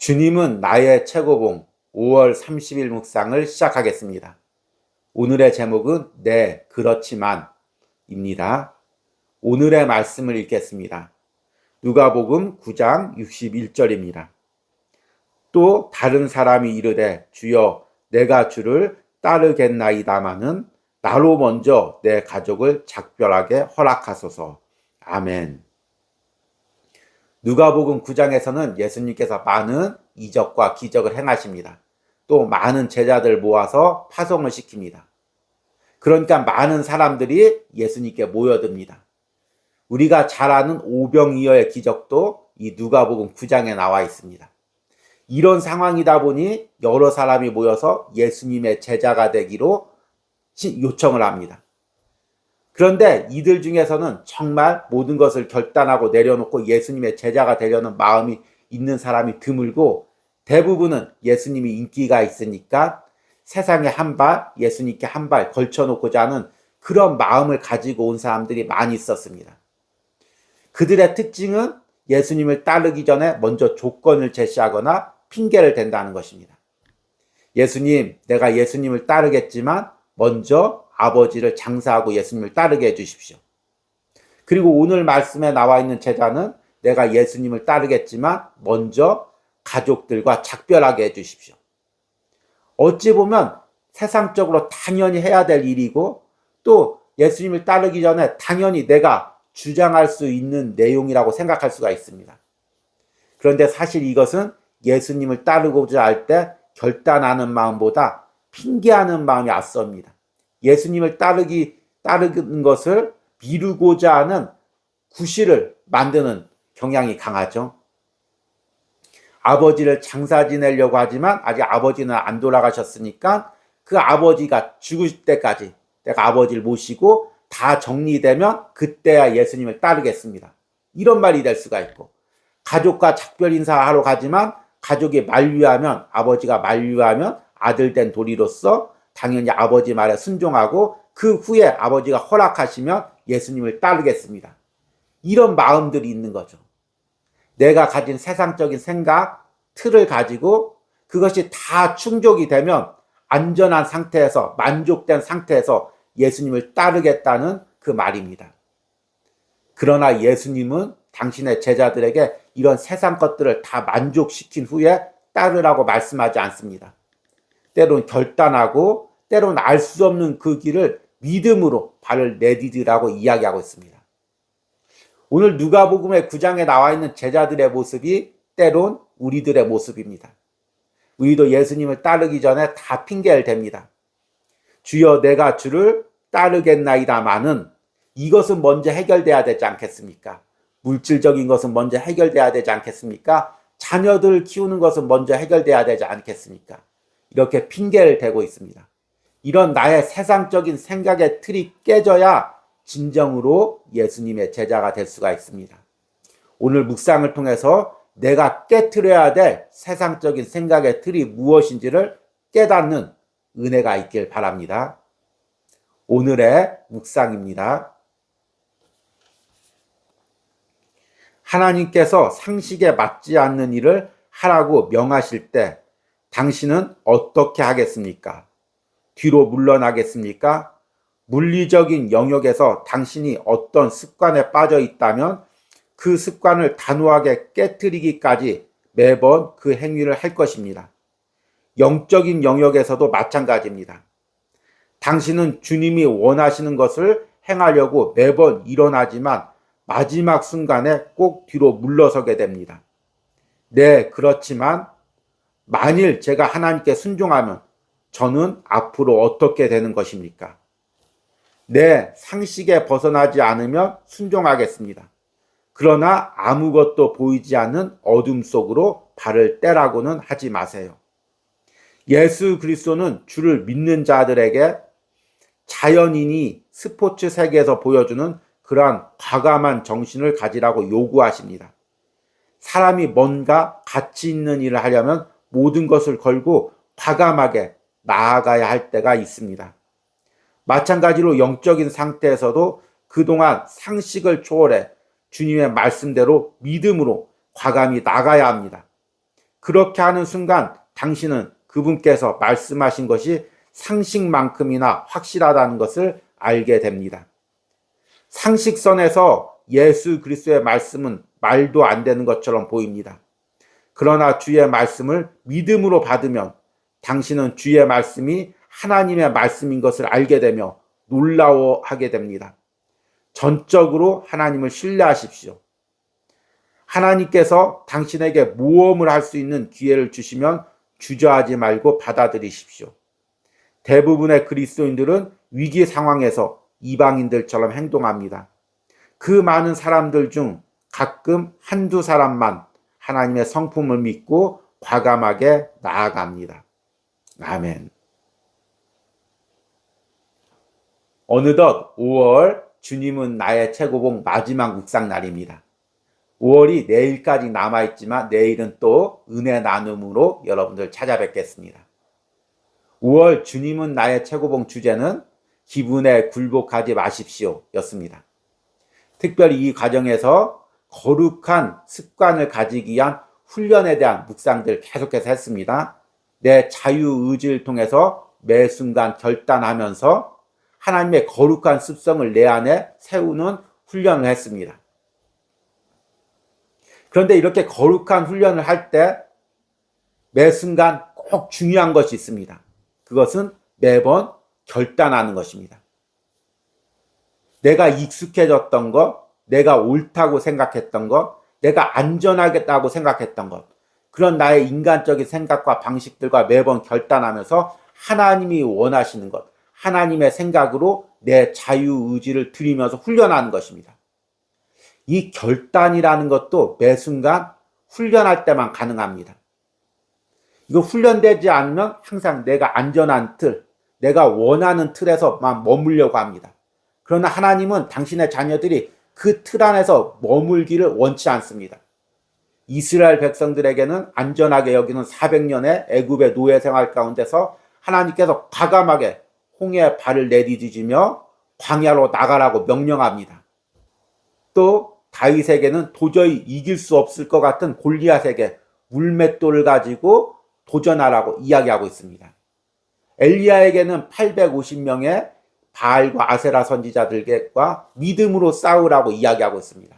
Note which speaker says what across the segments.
Speaker 1: 주님은 나의 최고봉 5월 30일 묵상을 시작하겠습니다. 오늘의 제목은 네, 그렇지만 입니다. 오늘의 말씀을 읽겠습니다. 누가복음 9장 61절입니다. 또 다른 사람이 이르되 주여 내가 주를 따르겠나이다마는 나로 먼저 내 가족을 작별하게 허락하소서. 아멘. 누가복음 9장에서는 예수님께서 많은 이적과 기적을 행하십니다. 또 많은 제자들 모아서 파송을 시킵니다. 그러니까 많은 사람들이 예수님께 모여듭니다. 우리가 잘 아는 오병이어의 기적도 이 누가복음 9장에 나와 있습니다. 이런 상황이다 보니 여러 사람이 모여서 예수님의 제자가 되기로 요청을 합니다. 그런데 이들 중에서는 정말 모든 것을 결단하고 내려놓고 예수님의 제자가 되려는 마음이 있는 사람이 드물고, 대부분은 예수님이 인기가 있으니까 세상에 한 발, 예수님께 한 발 걸쳐놓고자 하는 그런 마음을 가지고 온 사람들이 많이 있었습니다. 그들의 특징은 예수님을 따르기 전에 먼저 조건을 제시하거나 핑계를 댄다는 것입니다. 예수님, 내가 예수님을 따르겠지만 먼저 아버지를 장사하고 예수님을 따르게 해주십시오. 그리고 오늘 말씀에 나와 있는 제자는 내가 예수님을 따르겠지만 먼저 가족들과 작별하게 해주십시오. 어찌 보면 세상적으로 당연히 해야 될 일이고, 또 예수님을 따르기 전에 당연히 내가 주장할 수 있는 내용이라고 생각할 수가 있습니다. 그런데 사실 이것은 예수님을 따르고자 할 때 결단하는 마음보다 핑계하는 마음이 앞섭니다. 예수님을 따르는 것을 미루고자 하는 구실을 만드는 경향이 강하죠. 아버지를 장사 지내려고 하지만 아직 아버지는 안 돌아가셨으니까 그 아버지가 죽을 때까지 내가 아버지를 모시고 다 정리되면 그때야 예수님을 따르겠습니다. 이런 말이 될 수가 있고, 가족과 작별 인사하러 가지만 가족이 만류하면, 아버지가 만류하면 아들 된 도리로서 당연히 아버지 말에 순종하고 그 후에 아버지가 허락하시면 예수님을 따르겠습니다. 이런 마음들이 있는 거죠. 내가 가진 세상적인 생각, 틀을 가지고 그것이 다 충족이 되면 안전한 상태에서, 만족된 상태에서 예수님을 따르겠다는 그 말입니다. 그러나 예수님은 당신의 제자들에게 이런 세상 것들을 다 만족시킨 후에 따르라고 말씀하지 않습니다. 때론 결단하고 때론 알 수 없는 그 길을 믿음으로 발을 내디디라고 이야기하고 있습니다. 오늘 누가복음의 9장에 나와 있는 제자들의 모습이 때론 우리들의 모습입니다. 우리도 예수님을 따르기 전에 다 핑계를 댑니다. 주여 내가 주를 따르겠나이다마는, 이것은 먼저 해결돼야 되지 않겠습니까? 물질적인 것은 먼저 해결돼야 되지 않겠습니까? 자녀들을 키우는 것은 먼저 해결돼야 되지 않겠습니까? 이렇게 핑계를 대고 있습니다. 이런 나의 세상적인 생각의 틀이 깨져야 진정으로 예수님의 제자가 될 수가 있습니다. 오늘 묵상을 통해서 내가 깨트려야 될 세상적인 생각의 틀이 무엇인지를 깨닫는 은혜가 있길 바랍니다. 오늘의 묵상입니다. 하나님께서 상식에 맞지 않는 일을 하라고 명하실 때 당신은 어떻게 하겠습니까? 뒤로 물러나겠습니까? 물리적인 영역에서 당신이 어떤 습관에 빠져 있다면 그 습관을 단호하게 깨트리기까지 매번 그 행위를 할 것입니다. 영적인 영역에서도 마찬가지입니다. 당신은 주님이 원하시는 것을 행하려고 매번 일어나지만 마지막 순간에 꼭 뒤로 물러서게 됩니다. 네, 그렇지만 만일 제가 하나님께 순종하면 저는 앞으로 어떻게 되는 것입니까? 네, 상식에 벗어나지 않으면 순종하겠습니다. 그러나 아무것도 보이지 않는 어둠 속으로 발을 떼라고는 하지 마세요. 예수 그리스도는 주를 믿는 자들에게 자연인이 스포츠 세계에서 보여주는 그러한 과감한 정신을 가지라고 요구하십니다. 사람이 뭔가 가치 있는 일을 하려면 모든 것을 걸고 과감하게 나아가야 할 때가 있습니다. 마찬가지로 영적인 상태에서도 그동안 상식을 초월해 주님의 말씀대로 믿음으로 과감히 나가야 합니다. 그렇게 하는 순간 당신은 그분께서 말씀하신 것이 상식만큼이나 확실하다는 것을 알게 됩니다. 상식선에서 예수 그리스도의 말씀은 말도 안 되는 것처럼 보입니다. 그러나 주의 말씀을 믿음으로 받으면 당신은 주의 말씀이 하나님의 말씀인 것을 알게 되며 놀라워하게 됩니다. 전적으로 하나님을 신뢰하십시오. 하나님께서 당신에게 모험을 할 수 있는 기회를 주시면 주저하지 말고 받아들이십시오. 대부분의 그리스도인들은 위기 상황에서 이방인들처럼 행동합니다. 그 많은 사람들 중 가끔 한두 사람만 하나님의 성품을 믿고 과감하게 나아갑니다. 아멘. 어느덧 5월, 주님은 나의 최고봉 마지막 묵상 날입니다. 5월이 내일까지 남아있지만 내일은 또 은혜 나눔으로 여러분들 찾아뵙겠습니다. 5월 주님은 나의 최고봉 주제는 기분에 굴복하지 마십시오 였습니다. 특별히 이 과정에서 거룩한 습관을 가지기 위한 훈련에 대한 묵상들 계속해서 했습니다. 내 자유의지를 통해서 매 순간 결단하면서 하나님의 거룩한 습성을 내 안에 세우는 훈련을 했습니다. 그런데 이렇게 거룩한 훈련을 할 때 매 순간 꼭 중요한 것이 있습니다. 그것은 매번 결단하는 것입니다. 내가 익숙해졌던 것, 내가 옳다고 생각했던 것, 내가 안전하겠다고 생각했던 것, 그런 나의 인간적인 생각과 방식들과 매번 결단하면서 하나님이 원하시는 것, 하나님의 생각으로 내 자유의지를 들이면서 훈련하는 것입니다. 이 결단이라는 것도 매 순간 훈련할 때만 가능합니다. 이거 훈련되지 않으면 항상 내가 안전한 틀, 내가 원하는 틀에서만 머물려고 합니다. 그러나 하나님은 당신의 자녀들이 그 틀 안에서 머물기를 원치 않습니다. 이스라엘 백성들에게는 안전하게 여기는 400년의 애굽의 노예 생활 가운데서 하나님께서 과감하게 홍해에 발을 내디디며 광야로 나가라고 명령합니다. 또 다윗에게는 도저히 이길 수 없을 것 같은 골리앗에게 물맷돌을 가지고 도전하라고 이야기하고 있습니다. 엘리야에게는 850명의 바알과 아세라 선지자들과 믿음으로 싸우라고 이야기하고 있습니다.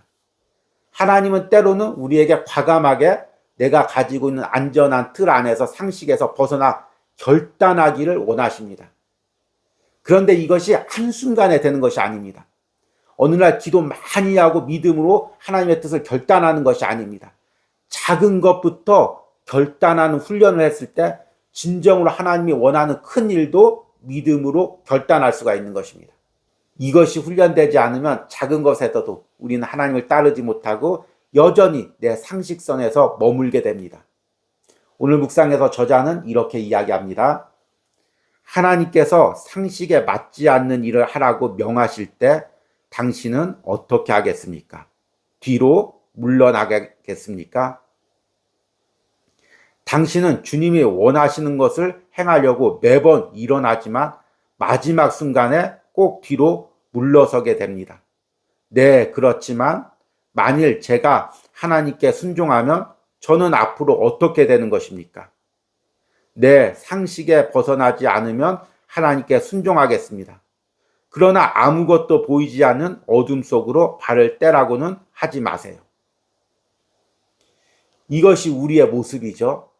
Speaker 1: 하나님은 때로는 우리에게 과감하게 내가 가지고 있는 안전한 틀 안에서 상식에서 벗어나 결단하기를 원하십니다. 그런데 이것이 한순간에 되는 것이 아닙니다. 어느 날 기도 많이 하고 믿음으로 하나님의 뜻을 결단하는 것이 아닙니다. 작은 것부터 결단하는 훈련을 했을 때 진정으로 하나님이 원하는 큰 일도 믿음으로 결단할 수가 있는 것입니다. 이것이 훈련되지 않으면 작은 것에서도 우리는 하나님을 따르지 못하고 여전히 내 상식선에서 머물게 됩니다. 오늘 묵상에서 저자는 이렇게 이야기합니다. 하나님께서 상식에 맞지 않는 일을 하라고 명하실 때 당신은 어떻게 하겠습니까? 뒤로 물러나겠습니까? 당신은 주님이 원하시는 것을 행하려고 매번 일어나지만 마지막 순간에 꼭 뒤로 물러서게 됩니다. 네, 그렇지만 만일 제가 하나님께 순종하면 저는 앞으로 어떻게 되는 것입니까? 내 상식에 벗어나지 않으면 하나님께 순종하겠습니다. 그러나 아무것도 보이지 않는 어둠 속으로 발을 떼라고는 하지 마세요. 이것이 우리의 모습이죠.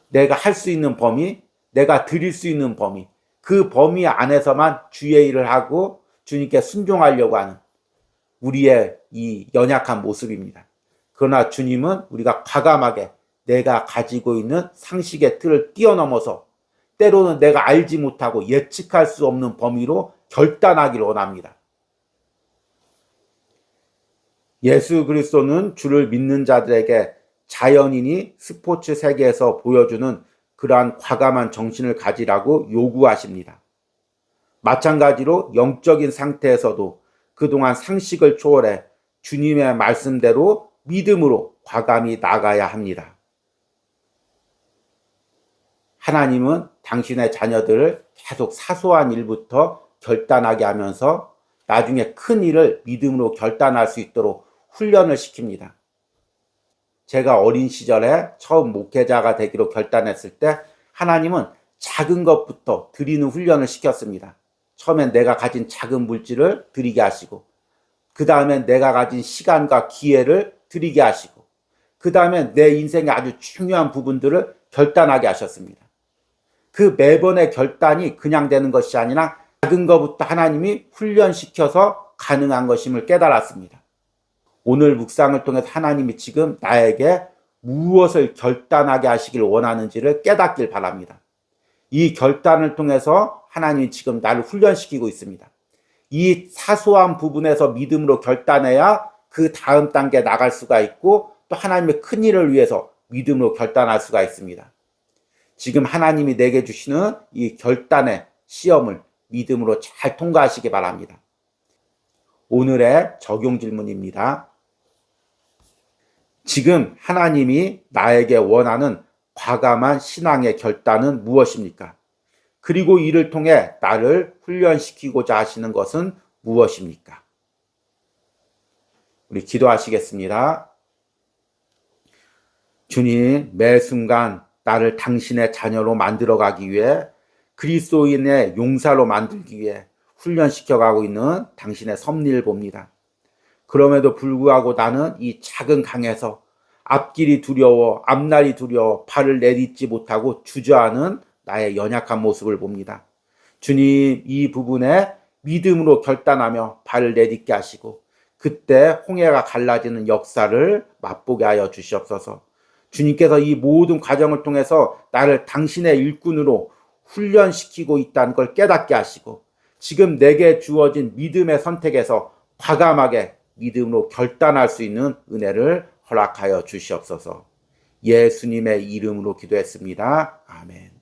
Speaker 1: 내가 할 수 있는 범위, 내가 드릴 수 있는 범위, 그 범위 안에서만 주의 일을 하고 주님께 순종하려고 하는 우리의 이 연약한 모습입니다. 그러나 주님은 우리가 과감하게 내가 가지고 있는 상식의 틀을 뛰어넘어서 때로는 내가 알지 못하고 예측할 수 없는 범위로 결단하기를 원합니다. 예수 그리스도는 주를 믿는 자들에게 자연인이 스포츠 세계에서 보여주는 그러한 과감한 정신을 가지라고 요구하십니다. 마찬가지로 영적인 상태에서도 그동안 상식을 초월해 주님의 말씀대로 믿음으로 과감히 나가야 합니다. 하나님은 당신의 자녀들을 계속 사소한 일부터 결단하게 하면서 나중에 큰 일을 믿음으로 결단할 수 있도록 훈련을 시킵니다. 제가 어린 시절에 처음 목회자가 되기로 결단했을 때 하나님은 작은 것부터 드리는 훈련을 시켰습니다. 처음엔 내가 가진 작은 물질을 드리게 하시고, 그 다음엔 내가 가진 시간과 기회를 드리게 하시고, 그 다음엔 내 인생의 아주 중요한 부분들을 결단하게 하셨습니다. 그 매번의 결단이 그냥 되는 것이 아니라 작은 것부터 하나님이 훈련시켜서 가능한 것임을 깨달았습니다. 오늘 묵상을 통해서 하나님이 지금 나에게 무엇을 결단하게 하시길 원하는지를 깨닫길 바랍니다. 이 결단을 통해서 하나님이 지금 나를 훈련시키고 있습니다. 이 사소한 부분에서 믿음으로 결단해야 그 다음 단계에 나갈 수가 있고, 또 하나님의 큰 일을 위해서 믿음으로 결단할 수가 있습니다. 지금 하나님이 내게 주시는 이 결단의 시험을 믿음으로 잘 통과하시기 바랍니다. 오늘의 적용 질문입니다. 지금 하나님이 나에게 원하는 과감한 신앙의 결단은 무엇입니까? 그리고 이를 통해 나를 훈련시키고자 하시는 것은 무엇입니까? 우리 기도하시겠습니다. 주님, 매 순간 나를 당신의 자녀로 만들어가기 위해, 그리스도인의 용사로 만들기 위해 훈련시켜가고 있는 당신의 섭리를 봅니다. 그럼에도 불구하고 나는 이 작은 강에서 앞길이 두려워, 앞날이 두려워 발을 내딛지 못하고 주저하는 나의 연약한 모습을 봅니다. 주님, 이 부분에 믿음으로 결단하며 발을 내딛게 하시고, 그때 홍해가 갈라지는 역사를 맛보게 하여 주시옵소서. 주님께서 이 모든 과정을 통해서 나를 당신의 일꾼으로 훈련시키고 있다는 걸 깨닫게 하시고, 지금 내게 주어진 믿음의 선택에서 과감하게 믿음으로 결단할 수 있는 은혜를 허락하여 주시옵소서. 예수님의 이름으로 기도했습니다. 아멘.